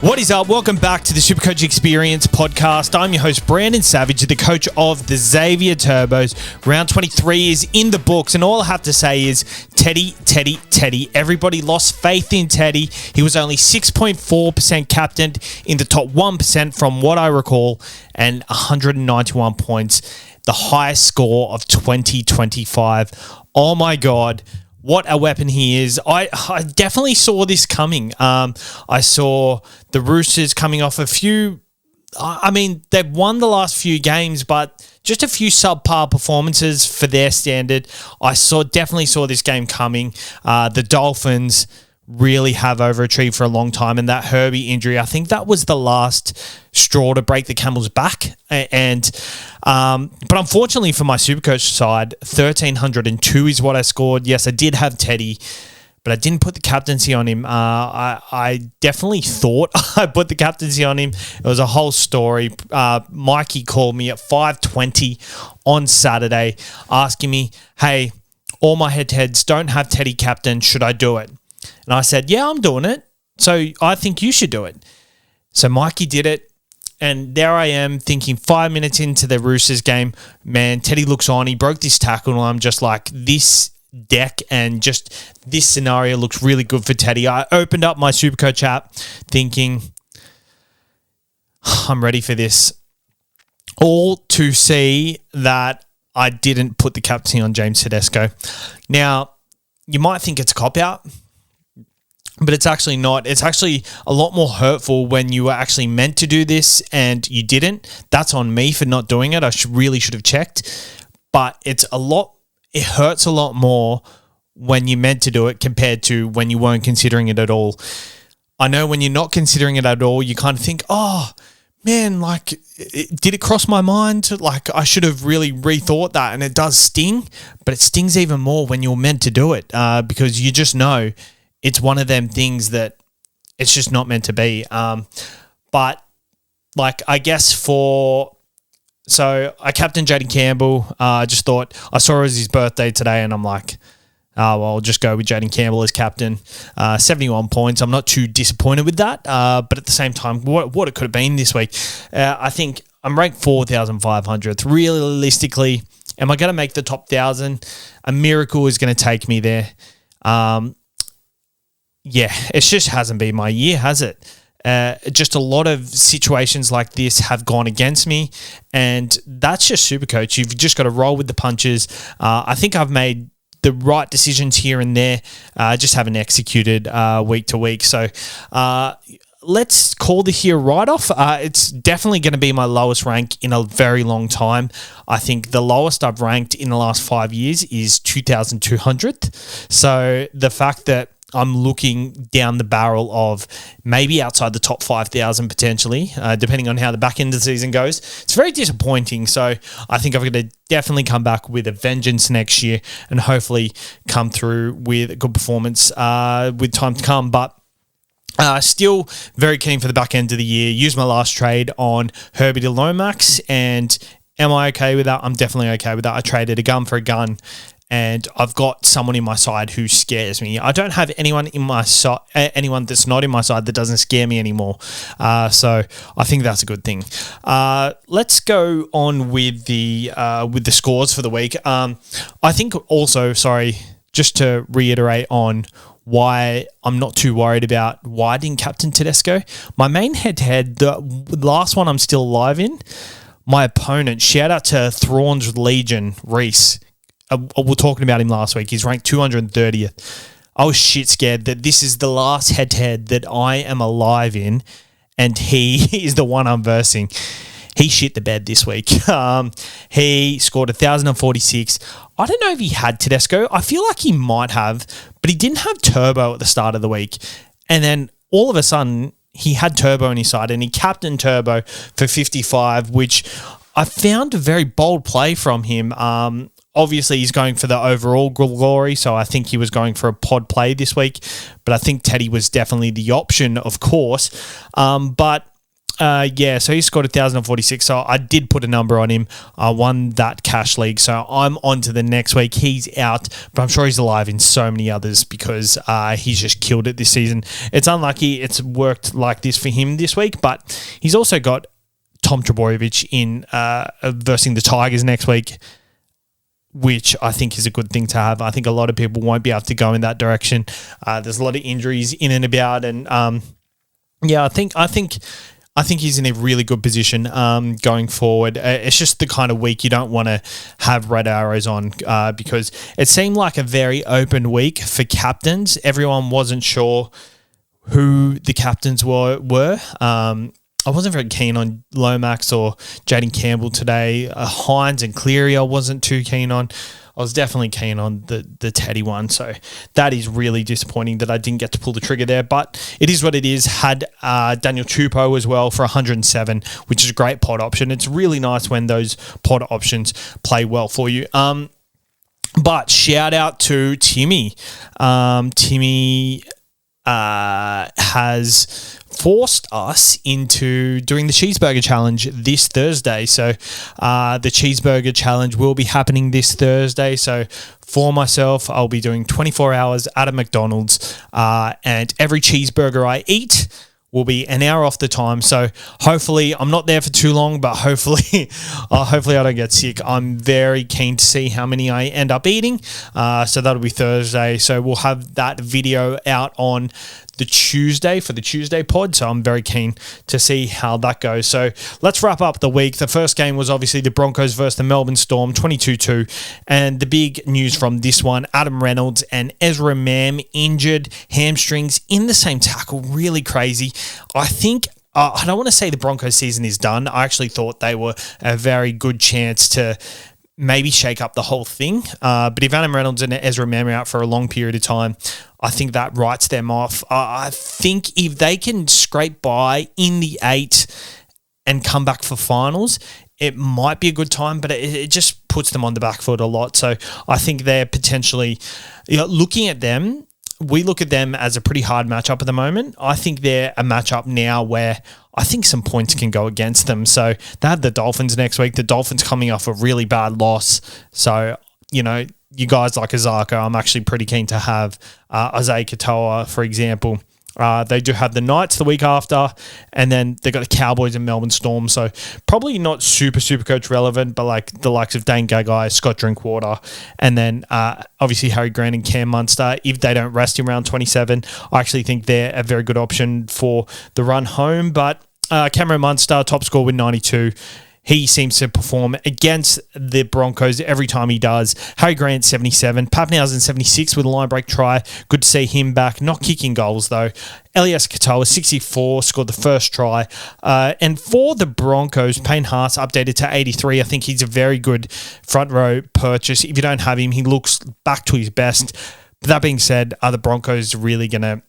What is up? Welcome back to the SuperCoach Experience podcast. I'm your host, Brandon Savage, the coach of the Xavier Turbos. Round 23 is in the books, and all I have to say is Teddy. Everybody lost faith in Teddy. He was only 6.4% captained in the top 1% from what I recall, and 191 points, the highest score of 2025. Oh my God. What a weapon he is. I definitely saw this coming. I saw the Roosters coming off a few... I mean, they've won the last few games, but just a few subpar performances for their standard. I definitely saw this game coming. The Dolphins really have overachieved for a long time, and that Herbie injury, I think that was the last straw to break the camel's back. But unfortunately for my Supercoach side, 1,302 is what I scored. Yes, I did have Teddy, but I didn't put the captaincy on him. I definitely thought I put the captaincy on him. It was a whole story. Mikey called me at 5:20 on Saturday asking me, hey, all my head-to-heads don't have Teddy captain. Should I do it? And I said, yeah, I'm doing it. So I think you should do it. So Mikey did it. And there I am thinking 5 minutes into the Roosters game, man, Teddy looks on. He broke this tackle. And I'm just like, this deck and just this scenario looks really good for Teddy. I opened up my SuperCoach app thinking, I'm ready for this. All to see that I didn't put the captaincy on James Tedesco. Now, you might think it's a cop-out, but it's actually not. It's actually a lot more hurtful when you were actually meant to do this and you didn't. That's on me for not doing it. I really should have checked. But it hurts a lot more when you meant to do it compared to when you weren't considering it at all. I know when you're not considering it at all, you kind of think, oh, man, like, did it cross my mind? Like, I should have really rethought that. And it does sting, but it stings even more when you're meant to do it because you just know it's one of them things that it's just not meant to be. But, like, I guess so I captained Jaden Campbell. I just thought, I saw it was his birthday today, and I'm like, well, I'll just go with Jaden Campbell as captain. 71 points. I'm not too disappointed with that. But at the same time, what it could have been this week, I think I'm ranked 4,500th. Realistically, am I going to make the top 1,000? A miracle is going to take me there. Yeah, it just hasn't been my year, has it? Just a lot of situations like this have gone against me, and that's just SuperCoach. You've just got to roll with the punches. I think I've made the right decisions here and there, just haven't executed week to week. So let's call this year write-off. It's definitely going to be my lowest rank in a very long time. I think the lowest I've ranked in the last 5 years is 2,200th. So the fact that I'm looking down the barrel of maybe outside the top 5,000 potentially, depending on how the back end of the season goes. It's very disappointing. So I think I'm going to definitely come back with a vengeance next year and hopefully come through with a good performance with time to come. But still very keen for the back end of the year. Use my last trade on Herbie to Lomax. And am I okay with that? I'm definitely okay with that. I traded a gun for a gun. And I've got someone in my side who scares me. I don't have anyone in my side, anyone that's not in my side that doesn't scare me anymore. So I think that's a good thing. Let's go on with the scores for the week. I think also, just to reiterate on why I'm not too worried about why I didn't captain Tedesco. My main head-to-head, the last one I'm still alive in, my opponent, shout out to Thrawn's Legion, Reese. We're talking about him last week. He's ranked 230th. I was shit scared that this is the last head-to-head that I am alive in, and he is the one I'm versing. He shit the bed this week. He scored 1,046. I don't know if he had Tedesco. I feel like he might have, but he didn't have Turbo at the start of the week. And then all of a sudden, he had Turbo on his side, and he captained Turbo for 55, which I found a very bold play from him. Obviously, he's going for the overall glory, so I think he was going for a pod play this week. But I think Teddy was definitely the option, of course. But So he scored 1,046. So I did put a number on him. I won that cash league. So I'm on to the next week. He's out, but I'm sure he's alive in so many others because he's just killed it this season. It's unlucky it's worked like this for him this week, but he's also got Tom Trbojevic in versing the Tigers next week, which I think is a good thing to have. I think a lot of people won't be able to go in that direction. There's a lot of injuries in and about, and I think he's in a really good position going forward. It's just the kind of week you don't want to have red arrows on because it seemed like a very open week for captains. Everyone wasn't sure who the captains were. I wasn't very keen on Lomax or Jaden Campbell today. Hines and Cleary I wasn't too keen on. I was definitely keen on the Teddy one. So that is really disappointing that I didn't get to pull the trigger there. But it is what it is. Had Daniel Tupou as well for 107, which is a great pod option. It's really nice when those pod options play well for you. But shout out to Timmy. Timmy has forced us into doing the cheeseburger challenge this Thursday. So the cheeseburger challenge will be happening this Thursday. So for myself, I'll be doing 24 hours at a McDonald's and every cheeseburger I eat will be an hour off the time. So hopefully I'm not there for too long, but hopefully I don't get sick. I'm very keen to see how many I end up eating. So that'll be Thursday. So we'll have that video out on the Tuesday for the Tuesday pod. So I'm very keen to see how that goes. So let's wrap up the week. The first game was obviously the Broncos versus the Melbourne Storm, 22-2. And the big news from this one, Adam Reynolds and Ezra Mam injured hamstrings in the same tackle. Really crazy. I think I don't want to say the Broncos season is done. I actually thought they were a very good chance to maybe shake up the whole thing. But if Adam Reynolds and Ezra Mam are out for a long period of time, I think that writes them off. I think if they can scrape by in the 8 and come back for finals, it might be a good time, but it just puts them on the back foot a lot. So I think they're potentially, looking at them, we look at them as a pretty hard matchup at the moment. I think they're a matchup now where I think some points can go against them. So they have the Dolphins next week. The Dolphins coming off a really bad loss. So, you guys like Azarko, I'm actually pretty keen to have Isaiah Katoa, for example. They do have the Knights the week after, and then they've got the Cowboys and Melbourne Storm. So probably not super coach relevant, but like the likes of Dane Gagai, Scott Drinkwater, and then obviously Harry Grant and Cam Munster. If they don't rest in round 27, I actually think they're a very good option for the run home. But Cameron Munster, top score with 92. He seems to perform against the Broncos every time he does. Harry Grant, 77. Pappenhausen, 76 with a line break try. Good to see him back. Not kicking goals, though. Elias Katoa, 64, scored the first try. And for the Broncos, Payne Haas updated to 83. I think he's a very good front row purchase. If you don't have him, he looks back to his best. But that being said, are the Broncos really going to...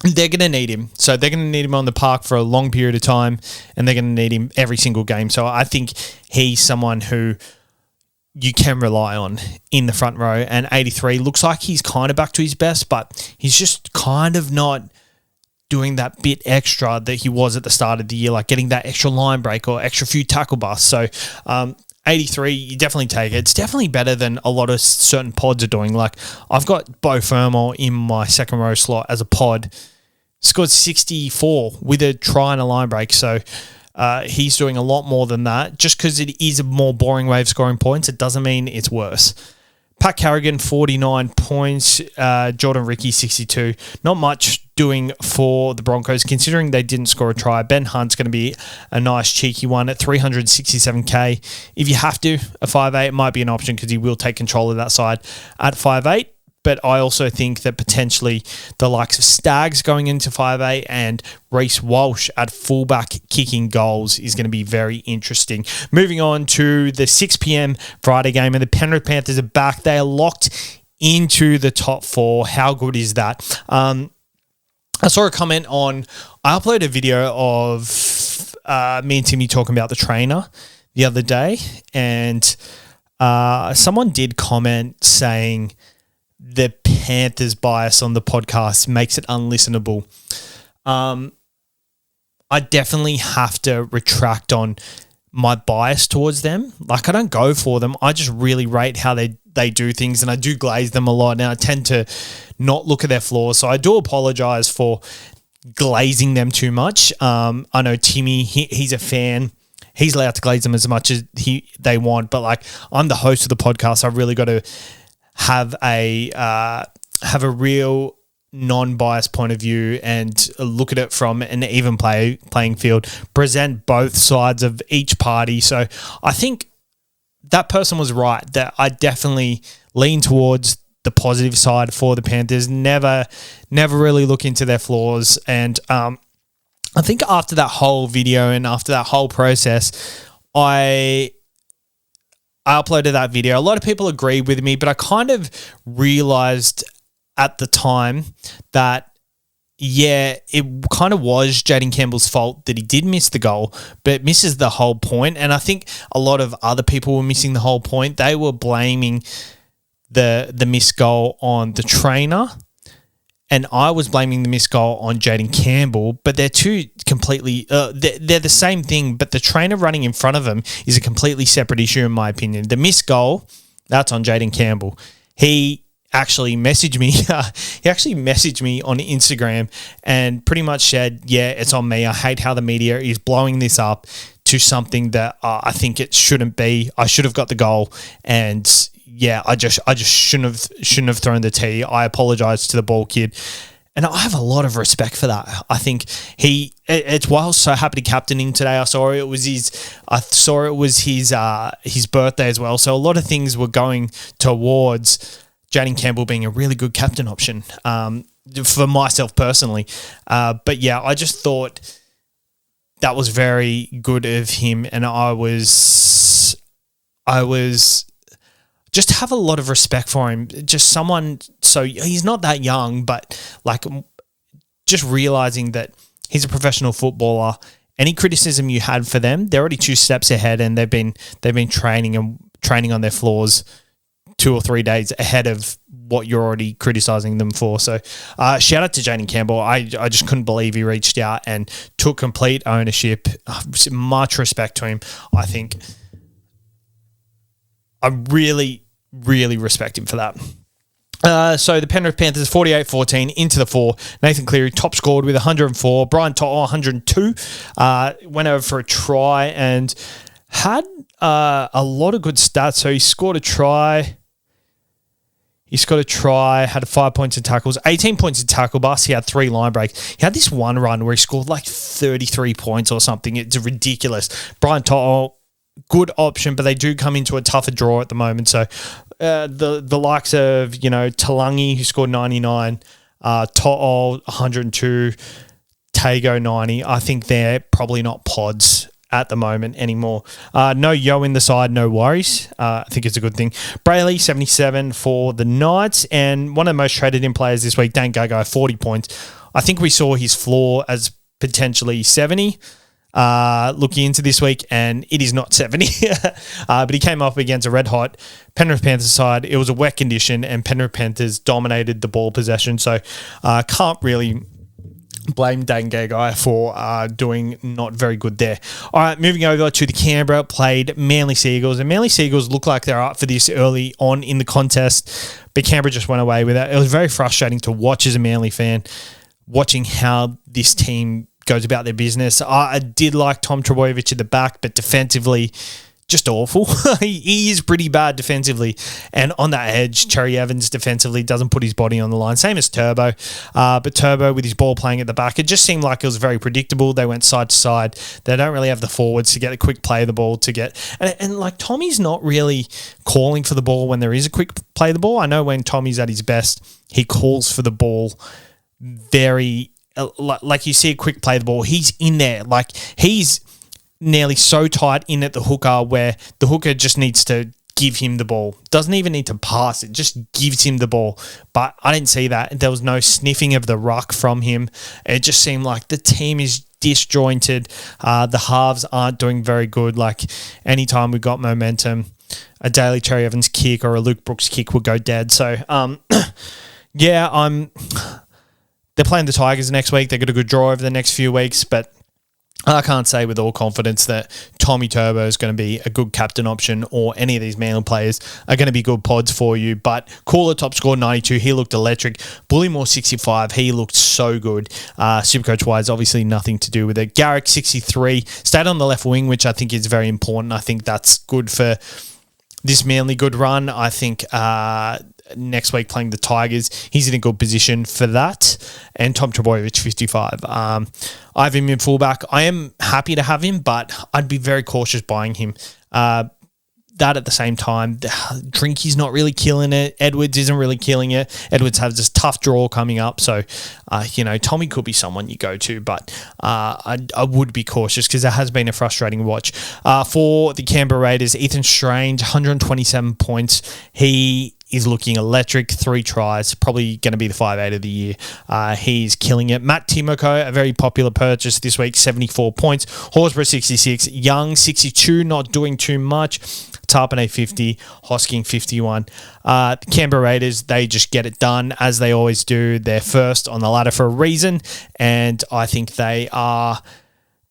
They're going to need him. So they're going to need him on the park for a long period of time, and they're going to need him every single game. So I think he's someone who you can rely on in the front row. And 83 looks like he's kind of back to his best, but he's just kind of not doing that bit extra that he was at the start of the year, like getting that extra line break or extra few tackle busts. So 83, you definitely take it. It's definitely better than a lot of certain pods are doing. Like I've got Beau Fermor in my second row slot as a pod. Scored 64 with a try and a line break. So he's doing a lot more than that. Just because it is a more boring way of scoring points, it doesn't mean it's worse. Pat Carrigan, 49 points. Jordan Ricky, 62. Not much doing for the Broncos, considering they didn't score a try. Ben Hunt's going to be a nice cheeky one at 367K. If you have to, a 5'8 might be an option because he will take control of that side at 5'8. But I also think that potentially the likes of Stags going into 5'8 and Reece Walsh at fullback kicking goals is going to be very interesting. Moving on to the 6 p.m. Friday game, and the Penrith Panthers are back. They are locked into the top 4. How good is that? I saw a comment on... I uploaded a video of me and Timmy talking about the trainer the other day, and someone did comment saying... the Panthers bias on the podcast makes it unlistenable. I I definitely have to retract on my bias towards them. Like, I don't go for them. I just really rate how they do things, and I do glaze them a lot, and I tend to not look at their flaws. So I do apologize for glazing them too much. I know Timmy, he's a fan. He's allowed to glaze them as much as they want, but like, I'm the host of the podcast. I really got to have a real non-biased point of view and look at it from an even playing field, present both sides of each party. So I think that person was right, that I definitely lean towards the positive side for the Panthers, never really look into their flaws. And I think after that whole video and after that whole process, I uploaded that video. A lot of people agreed with me, but I kind of realized at the time that, yeah, it kind of was Jaden Campbell's fault that he did miss the goal, but misses the whole point. And I think a lot of other people were missing the whole point. They were blaming the missed goal on the trainer, and I was blaming the missed goal on Jaden Campbell, but they're two completely they're the same thing, but the trainer running in front of him is a completely separate issue in my opinion. The missed goal, that's on Jaden Campbell. He actually messaged me on Instagram and pretty much said, yeah, it's on me. I hate how the media is blowing this up to something that I think it shouldn't be. I should have got the goal, and yeah, I just shouldn't have thrown the tee. I apologize to the ball kid. And I have a lot of respect for that. I think it's why I was so happy to captain him today. I saw it was his birthday as well. So a lot of things were going towards Jaden Campbell being a really good captain option for myself personally. But yeah, I just thought that was very good of him, and I was just have a lot of respect for him. Just someone, so he's not that young, but like just realizing that he's a professional footballer. Any criticism you had for them, they're already 2 steps ahead, and they've been training on their flaws 2 or 3 days ahead of what you're already criticizing them for. So shout out to Jaden Campbell. I just couldn't believe he reached out and took complete ownership. Much respect to him. I think I really, really respect him for that. So the Penrith Panthers 48-14 into the 4. Nathan Cleary top scored with 104. Brian To'o 102. Went over for a try and had a lot of good stats. So he scored a try. Had 5 points in tackles, 18 points in tackle bust. He had 3 line breaks. He had this one run where he scored like 33 points or something. It's ridiculous. Brian To'o, good option, but they do come into a tougher draw at the moment. So the likes of, Talangi, who scored 99, To'o 102, Tago 90. I think they're probably not pods at the moment anymore. No Yo in the side, no worries. I think it's a good thing. Brayley, 77 for the Knights, and one of the most traded in players this week, Dan Gagai, 40 points. I think we saw his floor as potentially 70 looking into this week, and it is not 70. But he came up against a red-hot Penrith Panthers side. It was a wet condition, and Penrith Panthers dominated the ball possession, so can't really blame Dan Gagai for doing not very good there. All right, moving over to the Canberra, played Manly Seagulls, and Manly Seagulls look like they're up for this early on in the contest, but Canberra just went away with it. It was very frustrating to watch as a Manly fan, watching how this team goes about their business. I did like Tom Trbojevic at the back, but defensively, just awful. He is pretty bad defensively. And on that edge, Cherry Evans defensively doesn't put his body on the line. Same as Turbo. But Turbo with his ball playing at the back, it just seemed like it was very predictable. They went side to side. They don't really have the forwards to get a quick play of the ball to get. And like Tommy's not really calling for the ball when there is a quick play of the ball. I know when Tommy's at his best, he calls for the ball very, like you see a quick play of the ball. He's in there. Like he's nearly so tight in at the hooker where the hooker just needs to give him the ball. Doesn't even need to pass it, just gives him the ball. But I didn't see that. There was no sniffing of the ruck from him. It just seemed like the team is disjointed. The halves aren't doing very good. Like anytime we got momentum, a Daly Cherry Evans kick or a Luke Brooks kick would go dead. So, yeah, they're playing the Tigers next week. They got a good draw over the next few weeks, but I can't say with all confidence that Tommy Turbo is going to be a good captain option or any of these Manly players are going to be good pods for you. But Cooler top score 92. He looked electric. Bullymore 65. He looked so good. Supercoach-wise, obviously nothing to do with it. Garrick 63. Stayed on the left wing, which I think is very important. I think that's good for this Manly good run. I think next week playing the Tigers, he's in a good position for that. And Tom Trbojevic, 55. I have him in fullback. I am happy to have him, but I'd be very cautious buying him. That at the same time, Drinky's not really killing it. Edwards isn't really killing it. Edwards has this tough draw coming up. So, Tommy could be someone you go to, but I would be cautious because it has been a frustrating watch. For the Canberra Raiders, Ethan Strange, 127 points. He is looking electric, 3 tries, probably going to be the 5'8" of the year. He's killing it. Matt Timoko, a very popular purchase this week, 74 points. Horsburgh, 66. Young, 62, not doing too much. Tarpane, 50. Hosking, 51. The Canberra Raiders, they just get it done as they always do. They're first on the ladder for a reason, and I think they're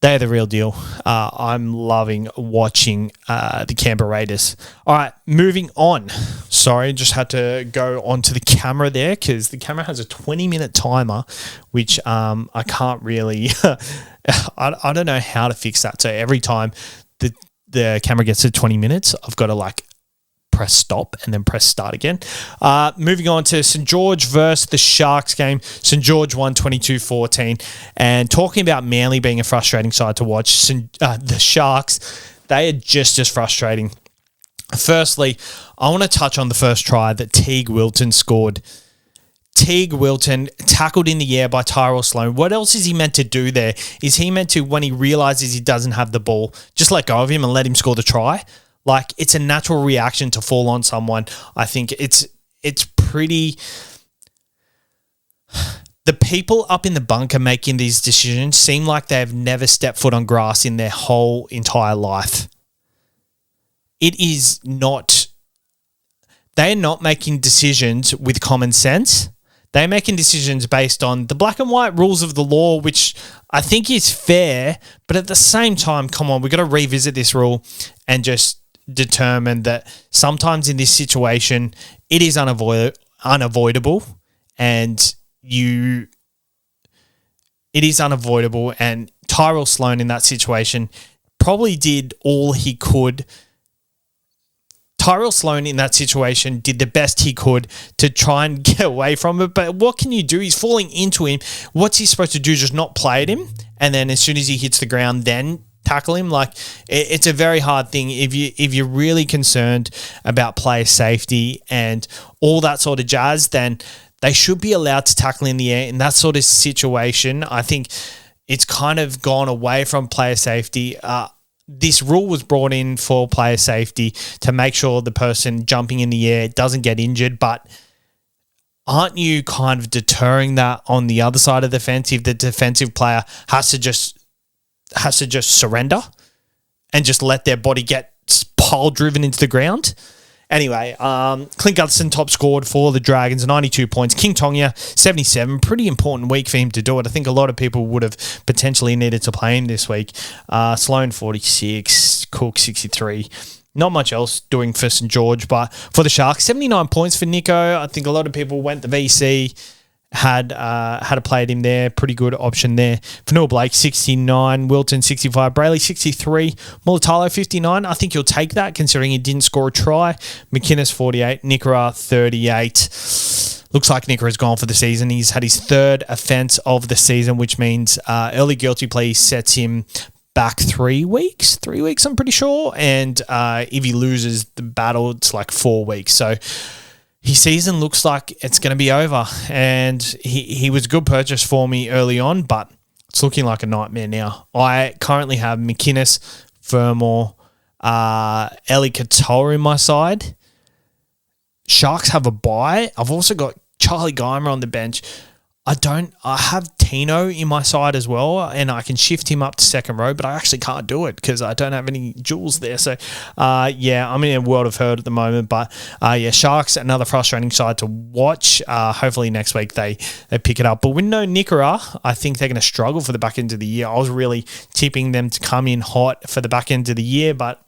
the real deal. I'm loving watching the Canberra Raiders. All right, moving on. Sorry, just had to go onto the camera there because the camera has a 20-minute timer, which I can't really... I don't know how to fix that. So every time the camera gets to 20 minutes, I've got to press stop and then press start again. Moving on to St. George versus the Sharks game. St. George won 22-14. And talking about Manly being a frustrating side to watch, the Sharks, they are just as frustrating. Firstly, I want to touch on the first try that Teague Wilton scored. Teague Wilton tackled in the air by Tyrell Sloan. What else is he meant to do there? Is he meant to, when he realizes he doesn't have the ball, just let go of him and let him score the try? It's a natural reaction to fall on someone. I think it's pretty... The people up in the bunker making these decisions seem like they've never stepped foot on grass in their whole entire life. It is not... They're not making decisions with common sense. They're making decisions based on the black and white rules of the law, which I think is fair, but at the same time, come on, we've got to revisit this rule and just determine that sometimes in this situation, it is unavoidable and it is unavoidable, and Tyrell Sloan in that situation probably did all he could. Tyrell Sloan in that situation did the best he could to try and get away from it. But what can you do? He's falling into him. What's he supposed to do? Just not play at him? And then as soon as he hits the ground, then tackle him? It's a very hard thing. If you're really concerned about player safety and all that sort of jazz, then they should be allowed to tackle in the air. In that sort of situation, I think it's kind of gone away from player safety. This rule was brought in for player safety to make sure the person jumping in the air doesn't get injured, but aren't you kind of deterring that on the other side of the fence if the defensive player has to just surrender and just let their body get pile driven into the ground? Anyway, Clint Gutherson top scored for the Dragons, 92 points. King Tonga, 77. Pretty important week for him to do it. I think a lot of people would have potentially needed to play him this week. Sloan, 46. Cook, 63. Not much else doing for St. George, but for the Sharks, 79 points for Nico. I think a lot of people went the VC, had played him there. Pretty good option there. Fanua Blake, 69. Wilton, 65. Brayley, 63. Mulatalo, 59. I think you'll take that considering he didn't score a try. McInnes, 48. Nikora, 38. Looks like Nikora has gone for the season. He's had his 3rd offence of the season, which means early guilty plea sets him back 3 weeks. 3 weeks, I'm pretty sure. And if he loses the battle, it's 4 weeks. So his season looks like it's going to be over, and he was a good purchase for me early on, but it's looking like a nightmare now. I currently have McInnes, Fermor, Eli Katoa in my side. Sharks have a bye. I've also got Charlie Geimer on the bench. I have Tino in my side as well, and I can shift him up to second row, but I actually can't do it because I don't have any jewels there. So, I'm in a world of hurt at the moment. But, Sharks, another frustrating side to watch. Hopefully next week they pick it up. But with no Nickera, I think they're going to struggle for the back end of the year. I was really tipping them to come in hot for the back end of the year, but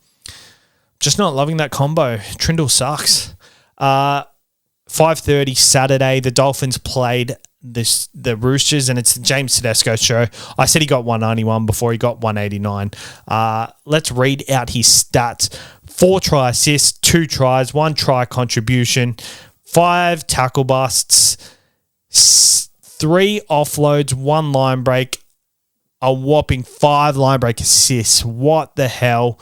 just not loving that combo. Trindle sucks. 5:30 Saturday, the Dolphins played the Roosters, and it's the James Tedesco show. I said he got 191 before he got 189. Let's read out his stats. 4 try assists, 2 tries, 1 try contribution, 5 tackle busts, 3 offloads, 1 line break, a whopping 5 line break assists. What the hell?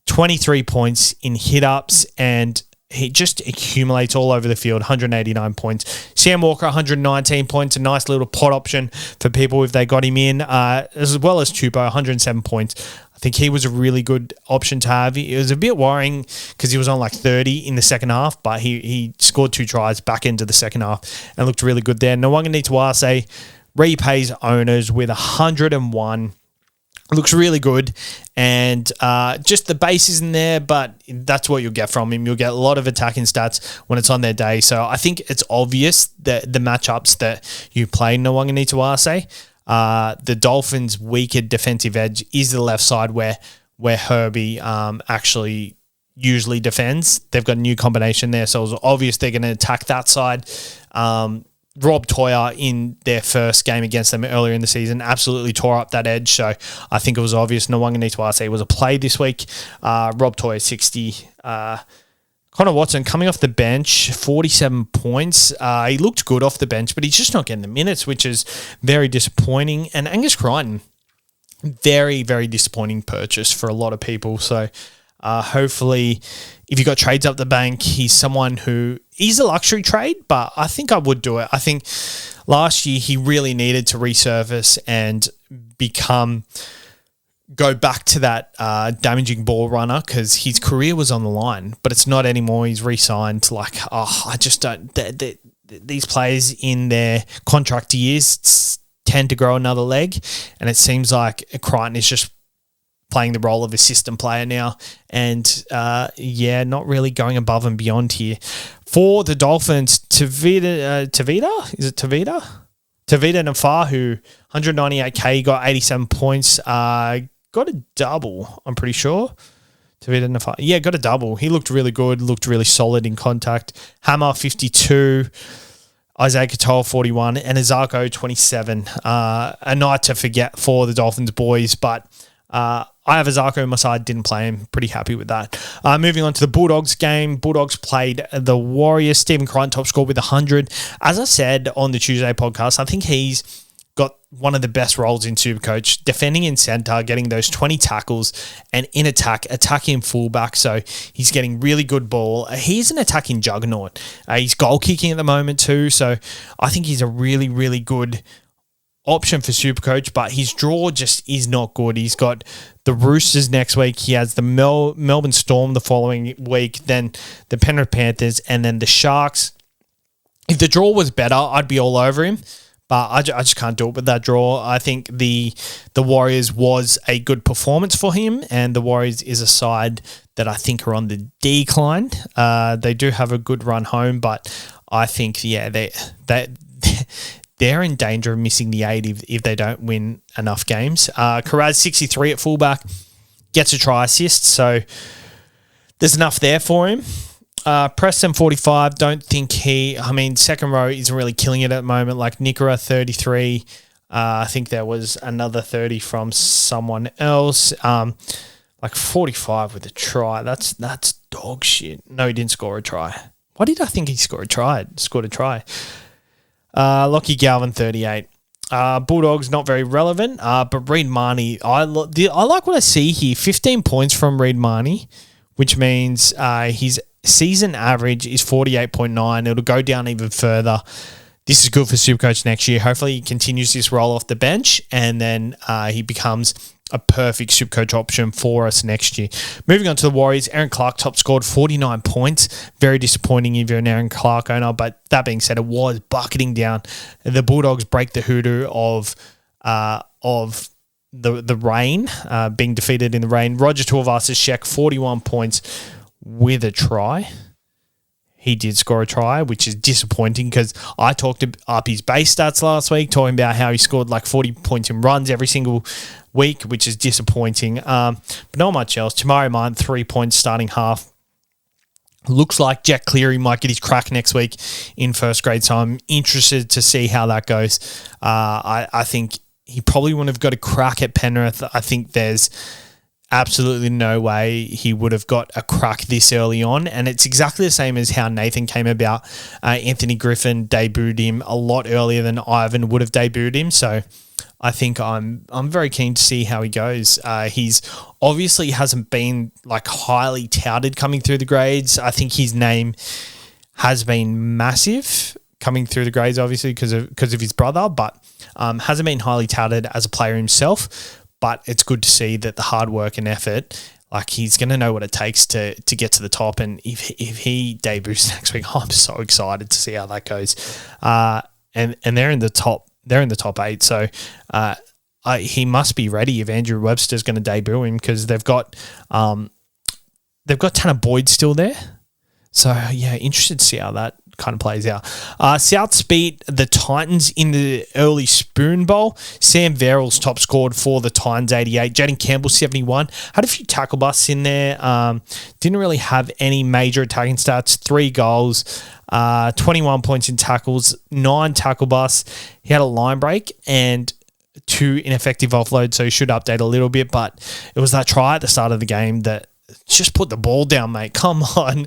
23 points in hit-ups, and he just accumulates all over the field, 189 points. Sam Walker, 119 points, a nice little pot option for people if they got him in, as well as Tupou, 107 points. I think he was a really good option to have. It was a bit worrying because he was on like 30 in the second half, but he scored 2 tries back into the second half and looked really good there. Nawaqanitawase repays owners with 101. Looks really good, and just the base isn't there, but that's what you'll get from him. You'll get a lot of attacking stats when it's on their day. So I think it's obvious that the matchups that you play Nawaqanitawase, the Dolphins' weaker defensive edge is the left side where Herbie actually usually defends. They've got a new combination there, so it was obvious they're going to attack that side. Rob Toyer in their first game against them earlier in the season absolutely tore up that edge, so I think it was obvious Nawaqanitawase was a play this week. Rob Toyer 60. Connor Watson coming off the bench, 47 points. He looked good off the bench, but he's just not getting the minutes, which is very disappointing. And Angus Crichton, very, very disappointing purchase for a lot of people. So hopefully, if you got trades up the bank, he's someone who is a luxury trade, but I think I would do it. I think last year he really needed to resurface and go back to that damaging ball runner because his career was on the line, but it's not anymore. He's re-signed. I just don't. These players in their contract years tend to grow another leg, and it seems like Crichton is just playing the role of a system player now, and not really going above and beyond here. For the Dolphins, Tavita Nafahu, 198k, got 87 points, got a double, I'm pretty sure. Tavita Nafahu, got a double. He looked really good, looked really solid in contact. Hammer, 52. Isaiah Katoa, 41. And Azarko, 27. A night to forget for the Dolphins boys, but I have Azarko on my side, didn't play him. Pretty happy with that. Moving on to the Bulldogs game. Bulldogs played the Warriors. Stephen Crichton top scored with 100. As I said on the Tuesday podcast, I think he's got one of the best roles in Supercoach, defending in centre, getting those 20 tackles, and in attacking fullback. So he's getting really good ball. He's an attacking juggernaut. He's goal kicking at the moment too. So I think he's a really, really good option for Supercoach, but his draw just is not good. He's got the Roosters next week. He has the Melbourne Storm the following week, then the Penrith Panthers, and then the Sharks. If the draw was better, I'd be all over him, but I just can't do it with that draw. I think the Warriors was a good performance for him, and the Warriors is a side that I think are on the decline. They do have a good run home, but I think, they're in danger of missing the 8 if they don't win enough games. Karaz, 63 at fullback, gets a try assist, so there's enough there for him. Preston, 45, don't think second row isn't really killing it at the moment, like Nickera, 33. I think there was another 30 from someone else. 45 with a try. That's dog shit. No, he didn't score a try. Why did I think he scored a try? Lockie Galvin, 38. Bulldogs, not very relevant, but Reid Marnie, I like what I see here. 15 points from Reid Marnie, which means his season average is 48.9. It'll go down even further. This is good for Supercoach next year. Hopefully he continues this role off the bench, and then he becomes a perfect SuperCoach option for us next year. Moving on to the Warriors, Aaron Clark top scored 49 points. Very disappointing if you're an Aaron Clark owner, but that being said, it was bucketing down. The Bulldogs break the hoodoo of the rain, being defeated in the rain. Roger Tuivasa-Sheck, 41 points with a try. He did score a try, which is disappointing because I talked up his base stats last week, talking about how he scored like 40 points in runs every single week, which is disappointing. But not much else. Tamari Martin, 3 points starting half. Looks like Jack Cleary might get his crack next week in first grade, so I'm interested to see how that goes. I think he probably wouldn't have got a crack at Penrith. I think there's absolutely no way he would have got a crack this early on, and it's exactly the same as how Nathan came about. Anthony Griffin debuted him a lot earlier than Ivan would have debuted him, so I think I'm very keen to see how he goes. He's obviously hasn't been like highly touted coming through the grades. I think his name has been massive coming through the grades, obviously because of his brother, but hasn't been highly touted as a player himself. But it's good to see that the hard work and effort, like he's going to know what it takes to get to the top. And if he debuts next week, I'm so excited to see how that goes. And they're in the top. They're in the top 8. So he must be ready if Andrew Webster's going to debut him, because they've got Tanner Boyd still there. So yeah, interested to see how that kind of plays out. Souths beat the Titans in the early Spoon Bowl. Sam Verrills top scored for the Titans, 88. Jaden Campbell, 71. Had a few tackle busts in there. Didn't really have any major attacking stats. 3 goals, 21 points in tackles, 9 tackle busts. He had a line break and 2 ineffective offloads, so he should update a little bit. But it was that try at the start of the game that just put the ball down, mate. Come on.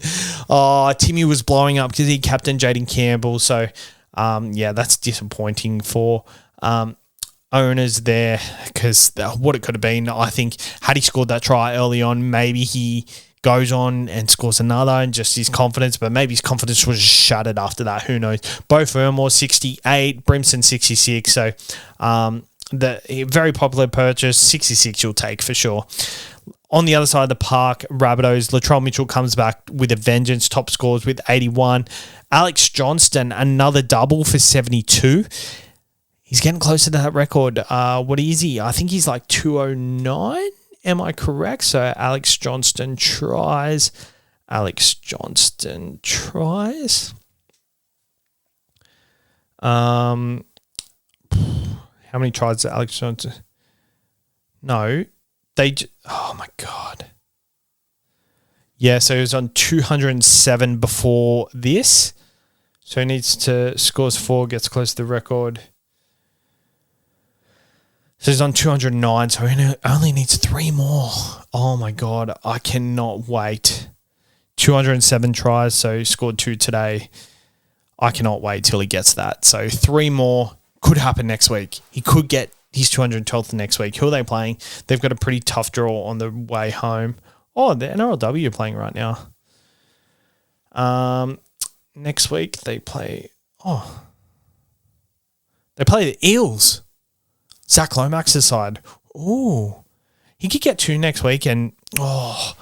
Oh, Timmy was blowing up because he captained Jaden Campbell. So, yeah, that's disappointing for owners there, because what it could have been, I think, had he scored that try early on, maybe he goes on and scores another and just his confidence, but maybe his confidence was shattered after that. Who knows? Bo Fermor, 68. Brimson, 66. So, the very popular purchase, 66 you'll take for sure. On the other side of the park, Rabbitohs, Latrell Mitchell comes back with a vengeance, top scores with 81. Alex Johnston, another double for 72. He's getting closer to that record. What is he? I think he's like 209. Am I correct? So Alex Johnston tries. How many tries did Alex Johnston? No. Oh my God. Yeah, so he was on 207 before this. So he needs to scores 4, gets close to the record. So he's on 209, so he only needs 3 more. Oh my God, I cannot wait. 207 tries, so he scored 2 today. I cannot wait till he gets that. So 3 more could happen next week. He could get his 212th next week. Who are they playing? They've got a pretty tough draw on the way home. Oh, the NRLW are playing right now. Next week they play... they play the Eels. Zach Lomax's side. Ooh. He could get 2 next week, and... I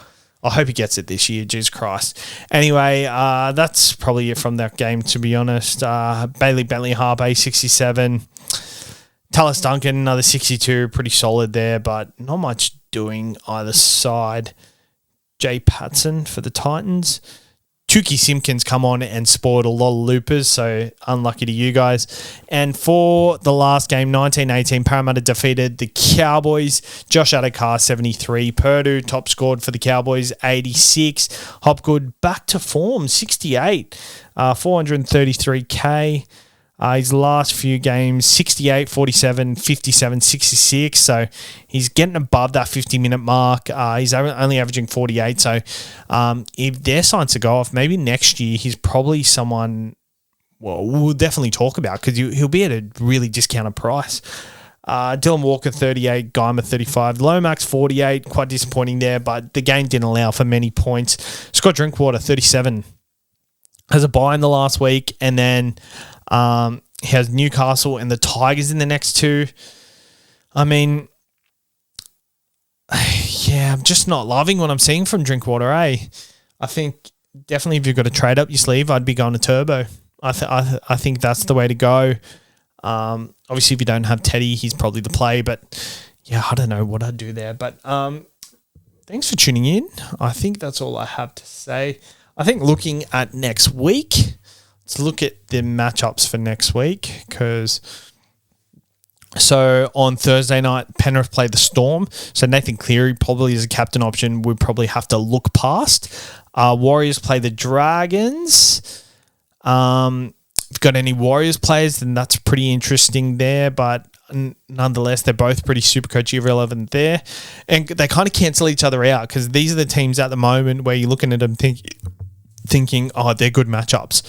hope he gets it this year. Jesus Christ. Anyway, that's probably it from that game, to be honest. Bailey Bentley-Harpe, 67. Tallis Duncan, another 62, pretty solid there, but not much doing either side. Jay Patson for the Titans. Tukey Simpkins come on and spoiled a lot of loopers, so unlucky to you guys. And for the last game, 19-18, Parramatta defeated the Cowboys. Josh Adokar, 73. Purdue top scored for the Cowboys, 86. Hopgood back to form, 68. 433K. His last few games, 68, 47, 57, 66. So he's getting above that 50-minute mark. He's only averaging 48. So if their signs to go off, maybe next year he's probably someone, we'll definitely talk about, because he'll be at a really discounted price. Dylan Walker, 38. Guymer, 35. Lomax, 48. Quite disappointing there, but the game didn't allow for many points. Scott Drinkwater, 37. Has a bye in the last week, and then... he has Newcastle and the Tigers in the next 2. I mean, I'm just not loving what I'm seeing from Drinkwater, eh? I think definitely if you've got to trade up your sleeve, I'd be going to Turbo. I think that's the way to go. Obviously, if you don't have Teddy, he's probably the play. But, yeah, I don't know what I'd do there. But thanks for tuning in. I think that's all I have to say. I think looking at next week, let's look at the matchups for next week So on Thursday night, Penrith play the Storm. So Nathan Cleary probably is a captain option we'd probably have to look past. Warriors play the Dragons. If you've got any Warriors players, then that's pretty interesting there. But nonetheless, they're both pretty Supercoach irrelevant there. And they kind of cancel each other out because these are the teams at the moment where you're looking at them thinking, oh, they're good matchups.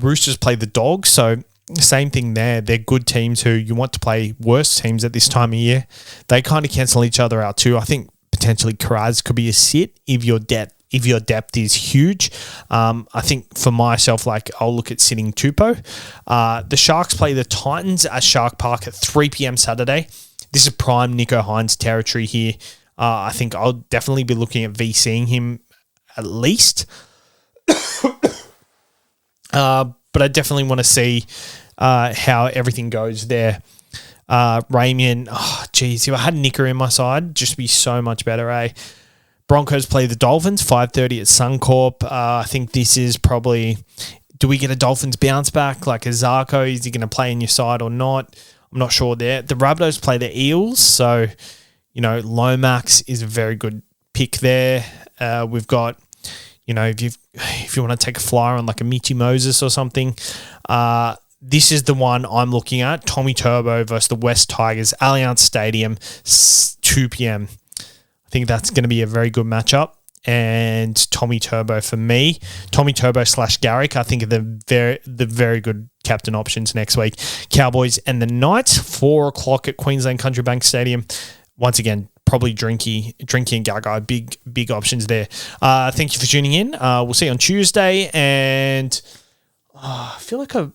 Roosters play the Dogs. So same thing there. They're good teams who you want to play worse teams at this time of year. They kind of cancel each other out too. I think potentially Karaz could be a sit if your depth is huge. I think for myself, like I'll look at sitting Tupou. The Sharks play the Titans at Shark Park at 3 p.m. Saturday. This is prime Nico Hines territory here. I think I'll definitely be looking at VCing him at least. But I definitely want to see how everything goes there. Ramian, if I had Nicker in my side, just be so much better, eh? Broncos play the Dolphins, 5:30 at Suncorp. I think this is probably, do we get a Dolphins bounce back? Like a Zarko, is he going to play in your side or not? I'm not sure there. The Rabbitohs play the Eels, so, Lomax is a very good pick there. We've got, if you want to take a flyer on like a Michi Moses or something, this is the one I'm looking at. Tommy Turbo versus the West Tigers, Allianz Stadium, 2 p.m. I think that's going to be a very good matchup. And Tommy Turbo for me. Tommy Turbo / Garrick, I think are the very good captain options next week. Cowboys and the Knights, 4 o'clock at Queensland Country Bank Stadium. Once again, probably Drinky and Gaga, big options there. Thank you for tuning in. We'll see you on Tuesday. And I feel like I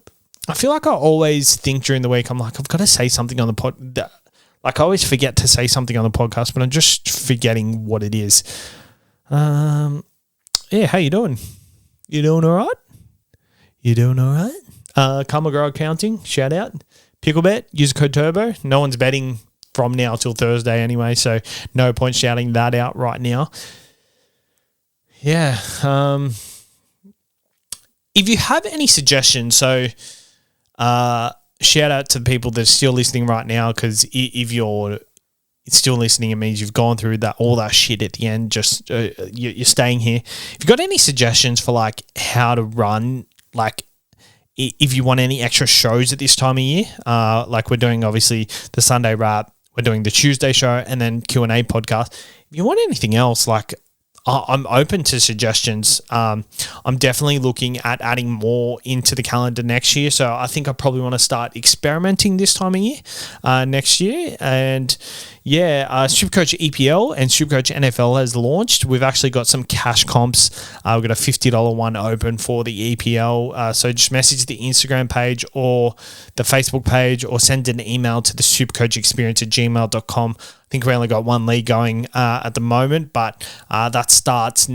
always think during the week, I'm like, I've got to say something on the pod. Like I always forget to say something on the podcast, but I'm just forgetting what it is. How you doing? You doing all right? You doing all right? Karma Accounting, shout out. Picklebet, use code TURBO. No one's betting from now till Thursday anyway, so no point shouting that out right now. Yeah. If you have any suggestions, so shout out to people that are still listening right now, because if you're still listening, it means you've gone through all that shit at the end. Just you're staying here. If you've got any suggestions for like how to run, like if you want any extra shows at this time of year, like we're doing obviously the Sunday wrap, we're doing the Tuesday show, and then Q&A podcast. If you want anything else, like I'm open to suggestions. I'm definitely looking at adding more into the calendar next year. So I think I probably want to start experimenting this time of year next year. And yeah, SuperCoach EPL and SuperCoach NFL has launched. We've actually got some cash comps. We've got a $50 one open for the EPL. So just message the Instagram page or the Facebook page, or send an email to the supercoachexperience@gmail.com. I think we only got one league going at the moment, but that starts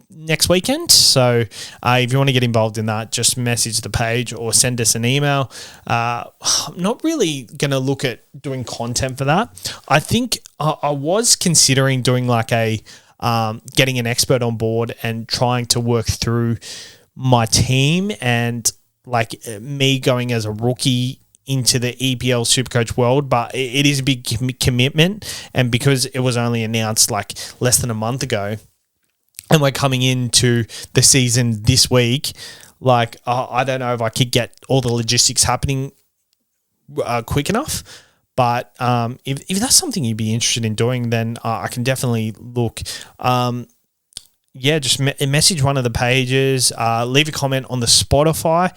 next weekend. So if you want to get involved in that, just message the page or send us an email. I'm not really going to look at doing content for that. I think I was considering doing like a getting an expert on board and trying to work through my team, and like me going as a rookie into the EPL Supercoach world, but it is a big commitment. And because it was only announced like less than a month ago, and we're coming into the season this week, like I don't know if I could get all the logistics happening quick enough. But if that's something you'd be interested in doing, then I can definitely look. Just message one of the pages, leave a comment on the Spotify.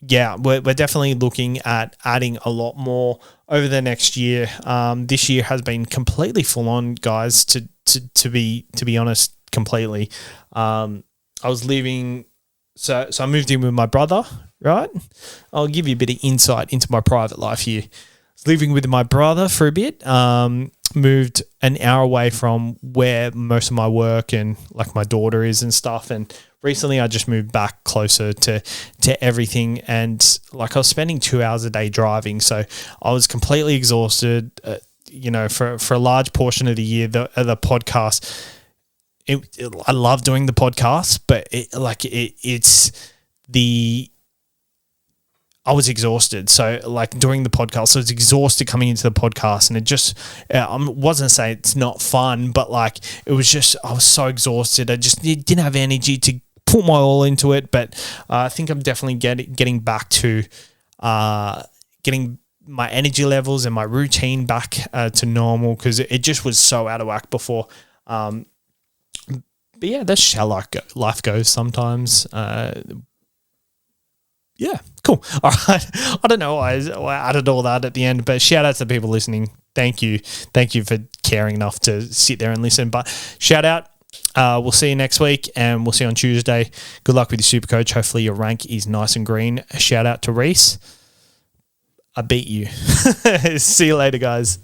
Yeah, we're definitely looking at adding a lot more over the next year. This year has been completely full on, guys. To be honest, completely. I was living, so I moved in with my brother. Right, I'll give you a bit of insight into my private life here. living with my brother for a bit. Moved an hour away from where most of my work and like my daughter is and stuff. And recently I just moved back closer to everything. And like I was spending 2 hours a day driving. So I was completely exhausted, for a large portion of the year, the podcast. I love doing the podcast, but I was exhausted. So like during the podcast, so I was exhausted coming into the podcast, and it just, I wasn't saying it's not fun, but like, it was just, I was so exhausted. I just didn't have energy to put my all into it. But I think I'm definitely getting back to getting my energy levels and my routine back to normal, because it just was so out of whack before. But yeah, that's just how life goes sometimes. Yeah, cool. All right. I don't know why I added all that at the end, but shout out to the people listening. Thank you. Thank you for caring enough to sit there and listen. But shout out. We'll see you next week, and we'll see you on Tuesday. Good luck with your SuperCoach. Hopefully your rank is nice and green. Shout out to Reese. I beat you. See you later, guys.